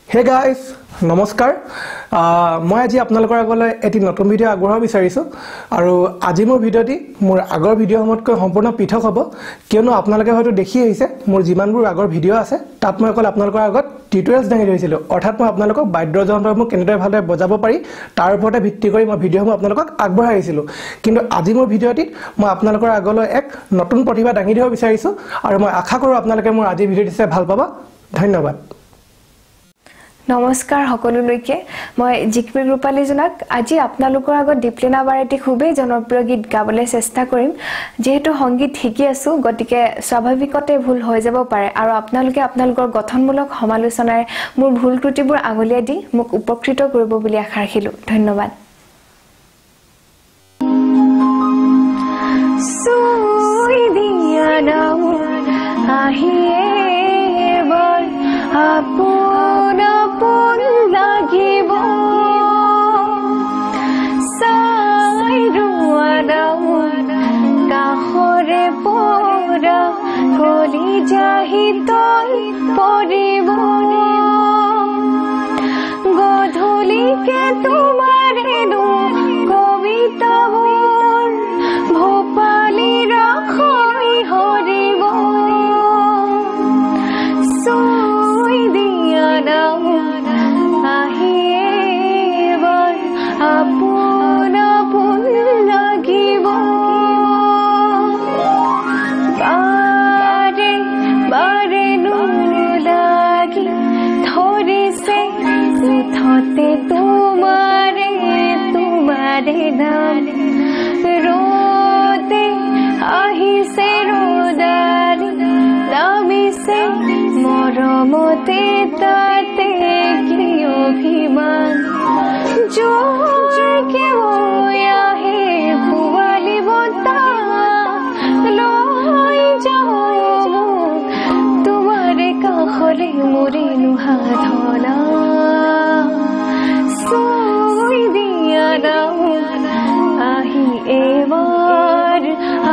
Hey guys, নমস্কাৰ মই আজি আপোনালোকৰ আগলৈ এটি নতুন ভিডিও আগবঢ়াব বিচাৰিছো আৰু আজি মোৰ ভিডিওটি মোৰ আগৰ ভিডিওসমূহতকৈ সম্পূৰ্ণ পৃথক হ'ব কিয়নো আপোনালোকে হয়তো দেখি আহিছে মোৰ যিমানবোৰ আগৰ ভিডিও আছে তাত মই অকল আপোনালোকৰ আগত টিউটোৰিয়েলছ দাঙি ধৰিছিলো অৰ্থাৎ মই আপোনালোকক বাদ্যযন্ত্ৰসমূহ কেনেদৰে ভালদৰে বজাব পাৰি তাৰ ওপৰতে ভিত্তি কৰি মই ভিডিওসমূহ আপোনালোকক আগবঢ়াইছিলো কিন্তু আজি মোৰ ভিডিওটিত মই আপোনালোকৰ আগলৈ এক নতুন প্ৰতিভা দাঙি ধৰিব বিচাৰিছো আৰু মই আশা কৰো আপোনালোকে মোৰ আজি ভিডিওটি চাই ভাল পাব ধন্যবাদ নমস্কাৰ সকলোলৈকে মই জিকমিক ৰূপালী জনক আজি আপোনালোকৰ আগত ডিপ্লেনা বাৰেটি খুবেই জনপ্ৰিয় গীত গাবলৈ চেষ্টা কৰিম যেহেতু সংগীত শিকি আছো গতিকে স্বাভাৱিকতে ভুল হৈ যাব পাৰে আৰু আপোনালোকে আপোনালোকৰ গঠনমূলক সমালোচনাৰে মোৰ ভুল ত্ৰুটিবোৰ আঙুলিয়াই দি মোক উপকৃত কৰিব বুলি আশা ৰাখিলো ধন্যবাদ সুই দিয়া নাও আহিয়ে বৰ আপোন আপোন লাগিব কাষৰে পৰা কলি যাহিতল পৰিব গধূলিকে তোমাৰে কবিতাবোৰ ভোপালী ৰাখি হৰিব চুই দিয়া নাও আহিয়ে বৰ আপোন আপোন লাগিব বাৰে বাৰে নুলাগি ধৰিছে উঠতে তোমাৰে তোমাৰে নাম ৰোতে আহিছে ৰদাৰি নামিছে মৰমতে তাতে কি অভিমান জোৰকে আহে পোৱালি বতাহ লৈ যাওঁ তোমাৰে কাষৰে মোৰে নুহাধনা চুই দিয়া নাও আহি এবাৰ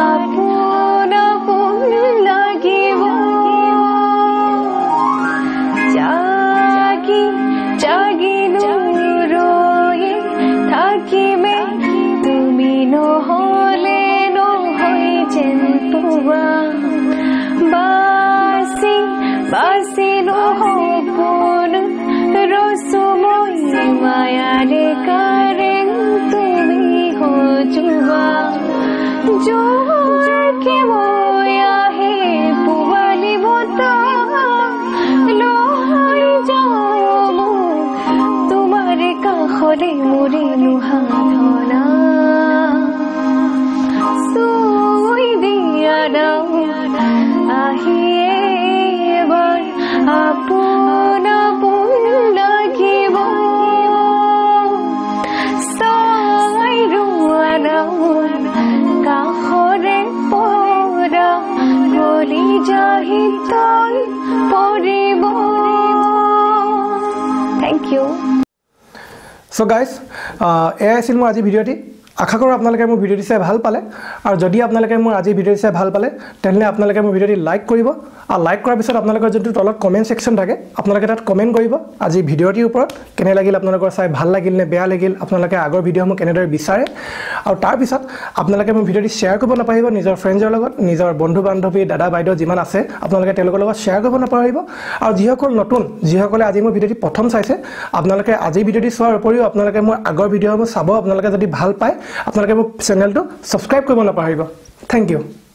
আপোন আপোন লাগিব জাগি জাগি নুৰয়ে থাকিমে তুমি নহলে নহয় যেন পোৱা বাচি বাচি নহপোন ৰচো মই মায়াৰে কাৰেং তুমি সজোৱা জোৰকে মই আহে পোৱালি বতাহ লৈ যাওঁ তোমাৰে কাষৰে মোৰে নুহাধনা চুই দিয়া নাও আহিয়ে এবাৰ আপোন আপোন লাগিব চাই ৰোৱা নাও কাষৰে পৰা গলি যাহিতল পৰিব Thank you. So guys, এই আছিল মোৰ আজি ভিডিওটি আশা কৰো আপোনালোকে মোৰ ভিডিওটি চাই ভাল পালে আৰু যদি আপোনালোকে মোৰ আজি ভিডিওটি চাই ভাল পালে তেনে আপোনালোকে মোৰ ভিডিওটি লাইক কৰিব আৰু লাইক কৰাৰ পিছত আপোনালোকৰ যোনটো তলত কমেন্ট সেকশন থাকে আপোনালোকে তাত কমেন্ট কৰিব আজি ভিডিওটিৰ ওপৰত কেনে লাগিল আপোনালোকৰ চাই ভাল লাগিল নে বেয়া লাগিল আপোনালোকে আগৰ ভিডিওসমূহ কেনেদৰে বিচাৰে আৰু তাৰ পিছত আপোনালোকে মোৰ ভিডিওটি শেয়াৰ কৰিব নাপাহৰিব নিজৰ ফ্ৰেণ্ডৰ লগত নিজৰ বন্ধু বান্ধৱী দাদা বাইদেউ যিমান আছে আপোনালোকে তেওঁলোকৰ লগত শেয়াৰ কৰিব নাপাহৰিব আৰু যিসকল নতুন যিসকলে আজি মোৰ ভিডিওটি প্ৰথম চাইছে আপোনালোকে আজি ভিডিওটি চোৱাৰ উপৰিও আপোনালোকে মোৰ আগৰ ভিডিওসমূহ চাব আপোনালোকে যদি ভাল পায় আপোনালোকে মোৰ চেনেলটো সাবস্ক্ৰাইব কৰিব নাপাহৰিব থ্যাংক ইউ